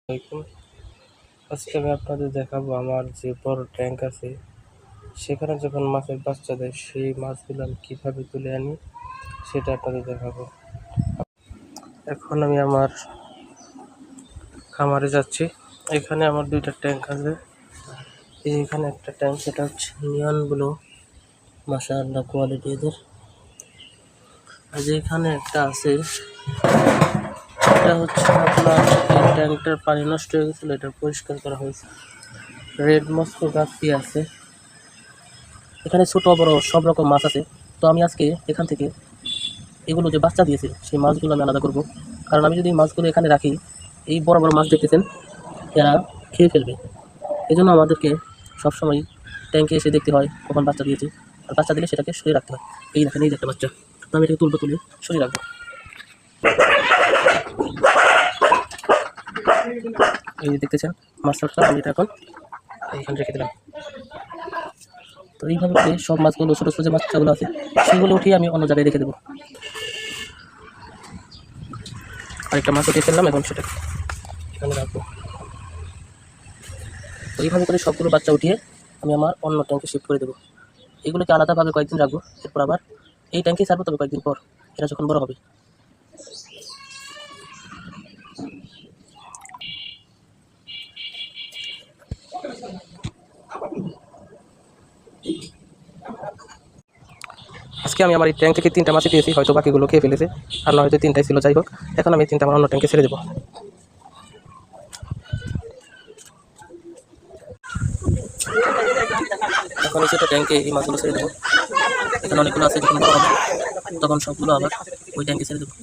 আসসালামাইকুম। আজকে আমি আপনাদের দেখাবো আমার যে বড় ট্যাঙ্ক আছে সেখানে যখন মাছের বাচ্চা দেয় সেই মাছগুলো আমি কীভাবে তুলে আনি সেটা আপনাদের দেখাবো। এখন আমি আমার খামারে যাচ্ছি। এখানে আমার দুইটা ট্যাঙ্ক আছে। এখানে একটা ট্যাঙ্ক, সেটা হচ্ছে নিয়ন ব্লু, মাশাআল্লাহ কোয়ালিটি এদের। আর যেখানে একটা আছে এটা হচ্ছে আপনার এই ট্যাঙ্কটার পানি নষ্ট হয়ে গেছিলো, এটা পরিষ্কার করা হয়েছে। রেড মস্কো গাপ্পি আছে। এখানে ছোট বড় সব রকম মাছ আছে। তো আমি আজকে এখান থেকে এগুলো যে বাচ্চা দিয়েছে সেই মাছগুলো আমি আলাদা করব, কারণ আমি যদি মাছগুলো এখানে রাখি, এই বড় বড় মাছ দেখতেছেন এরা খেয়ে ফেলবে। এই জন্য আমাদেরকে সবসময় ট্যাঙ্কে এসে দেখতে হয় কখন বাচ্চা দিয়েছে, আর বাচ্চা দিলে সেটাকে সরিয়ে রাখতে হয়। এই দেখেন, এই যে একটা বাচ্চা, তো আমি এটাকে তুলে সরিয়ে রাখবো। এই যে দেখতেছেন মাছটা, আমি এটা এখন এইখানে রেখে দিলাম। তো এইভাবে করে সব মাছগুলো, ছোটো ছোটো যে বাচ্চাগুলো আছে সেগুলো উঠিয়ে আমি অন্য জায়গায় রেখে দেবো। আরেকটা মাছ উঠিয়ে ফেললাম, এখন সেটা এখানে রাখবো। তো এইভাবে করে সবগুলো বাচ্চা উঠিয়ে আমি আমার অন্য ট্যাঙ্কে শিফট করে দেবো। এগুলোকে আলাদাভাবে কয়েকদিন রাখবো, এরপর আবার এই ট্যাঙ্কে ছাড়বো, তবে কয়েকদিন পর এরা যখন বড় হবে। আজকে আমি আমার এই ট্যাঙ্ক থেকে 3টা মাছই পেয়েছি, হয়তো বাকিগুলো খেয়ে ফেলেছে, আর না হয়তো 3টাই ছিল। যাই হোক, এখন আমি 3টা আমার অন্য ট্যাঙ্কে ছেড়ে দেবো। এখন এই ছোটো ট্যাঙ্কে এই মাছগুলো ছেড়ে দেবো। এখানে অনেকগুলো আছে, যখন বড় হবে তখন সবগুলো আবার ওই ট্যাঙ্কে ছেড়ে দেবো।